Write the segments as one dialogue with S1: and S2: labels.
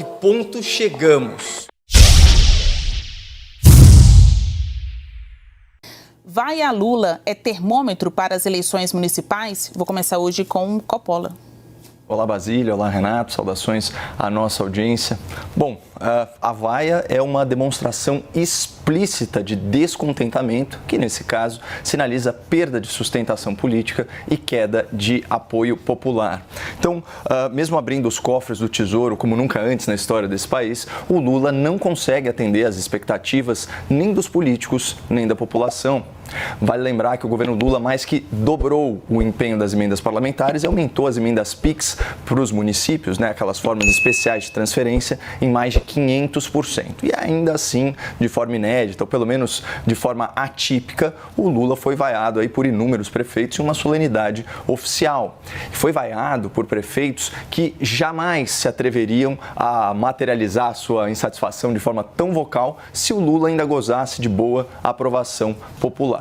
S1: que ponto chegamos?
S2: Vai a Lula é termômetro para as eleições municipais? Vou começar hoje com Coppola.
S3: Olá, Basílio. Olá, Renato. Saudações à nossa audiência. Bom, a vaia é uma demonstração explícita de descontentamento, que nesse caso sinaliza perda de sustentação política e queda de apoio popular. Então, mesmo abrindo os cofres do Tesouro, como nunca antes na história desse país, o Lula não consegue atender às expectativas nem dos políticos, nem da população. Vale lembrar que o governo Lula mais que dobrou o empenho das emendas parlamentares e aumentou as emendas PIX para os municípios, né, aquelas formas especiais de transferência, em mais de 500%. E ainda assim, de forma inédita, ou pelo menos de forma atípica, o Lula foi vaiado aí por inúmeros prefeitos em uma solenidade oficial. Foi vaiado por prefeitos que jamais se atreveriam a materializar sua insatisfação de forma tão vocal se o Lula ainda gozasse de boa aprovação popular.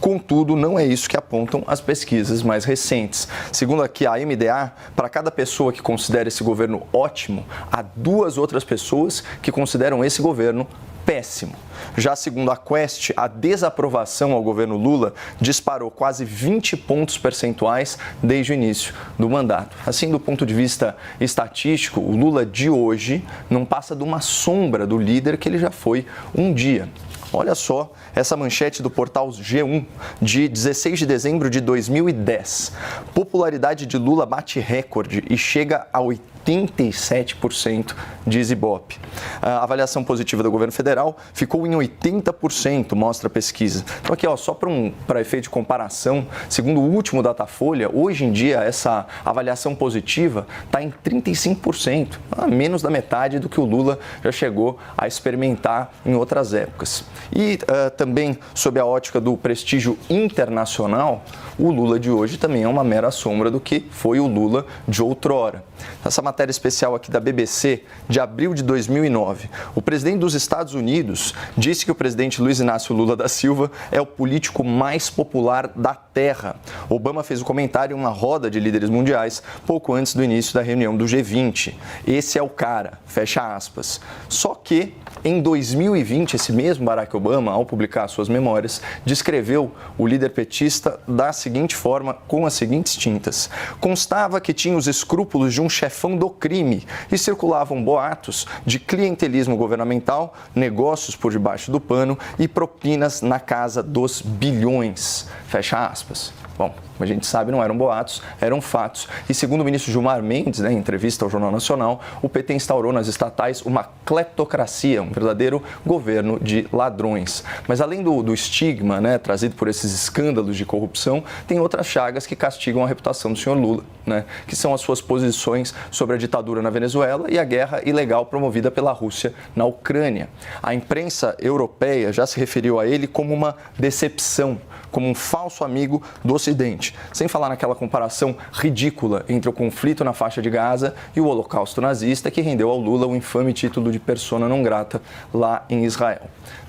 S3: Contudo, não é isso que apontam as pesquisas mais recentes. Segundo aqui a MDA, para cada pessoa que considera esse governo ótimo, há 2 outras pessoas que consideram esse governo péssimo. Já segundo a Quest, a desaprovação ao governo Lula disparou quase 20 pontos percentuais desde o início do mandato. Assim, do ponto de vista estatístico, o Lula de hoje não passa de uma sombra do líder que ele já foi um dia. Olha só essa manchete do portal G1, de 16 de dezembro de 2010. Popularidade de Lula bate recorde e chega a 87%, diz Ibope. A avaliação positiva do governo federal ficou em 80%, mostra a pesquisa. Então aqui, ó, só para efeito de comparação, segundo o último Datafolha, hoje em dia essa avaliação positiva está em 35%, menos da metade do que o Lula já chegou a experimentar em outras épocas. E também, sob a ótica do prestígio internacional, o Lula de hoje também é uma mera sombra do que foi o Lula de outrora. Essa matéria especial aqui da BBC, de abril de 2009, o presidente dos Estados Unidos disse que o presidente Luiz Inácio Lula da Silva é o político mais popular da Terra. Obama fez o comentário em uma roda de líderes mundiais pouco antes do início da reunião do G20. Esse é o cara, fecha aspas. Só que, em 2020, esse mesmo Barack Obama, ao publicar suas memórias, descreveu o líder petista da seguinte forma, com as seguintes tintas. Constava que tinha os escrúpulos de um chefão do crime e circulavam boatos de clientelismo governamental, negócios por debaixo do pano e propinas na casa dos bilhões. Fecha aspas. Bom, a gente sabe, não eram boatos, eram fatos. E segundo o ministro Gilmar Mendes, em entrevista ao Jornal Nacional, o PT instaurou nas estatais uma cleptocracia, um verdadeiro governo de ladrões. Mas além do estigma, trazido por esses escândalos de corrupção, tem outras chagas que castigam a reputação do senhor Lula, que são as suas posições sobre a ditadura na Venezuela e a guerra ilegal promovida pela Rússia na Ucrânia. A imprensa europeia já se referiu a ele como uma decepção, como um falso amigo do Ocidente, sem falar naquela comparação ridícula entre o conflito na faixa de Gaza e o holocausto nazista que rendeu ao Lula o infame título de persona não grata lá em Israel.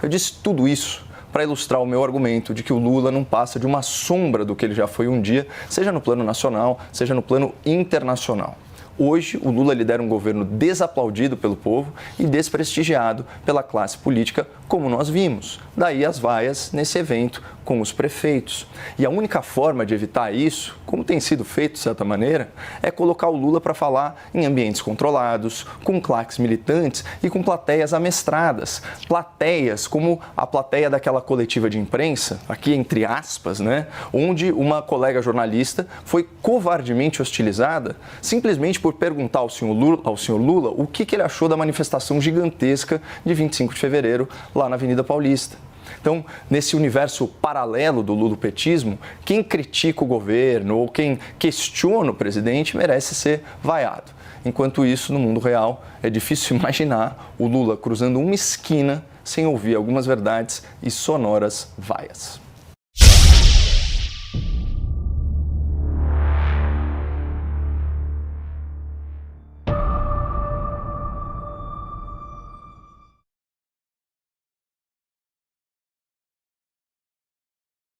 S3: Eu disse tudo isso para ilustrar o meu argumento de que o Lula não passa de uma sombra do que ele já foi um dia, seja no plano nacional, seja no plano internacional. Hoje, o Lula lidera um governo desaplaudido pelo povo e desprestigiado pela classe política, como nós vimos. Daí as vaias nesse evento com os prefeitos. E a única forma de evitar isso, como tem sido feito de certa maneira, é colocar o Lula para falar em ambientes controlados, com claques militantes e com plateias amestradas. Plateias como a plateia daquela coletiva de imprensa, aqui entre aspas, onde uma colega jornalista foi covardemente hostilizada simplesmente por perguntar ao senhor Lula o que ele achou da manifestação gigantesca de 25 de fevereiro lá na Avenida Paulista. Então, nesse universo paralelo do lulopetismo, quem critica o governo ou quem questiona o presidente merece ser vaiado. Enquanto isso, no mundo real, é difícil imaginar o Lula cruzando uma esquina sem ouvir algumas verdades e sonoras vaias.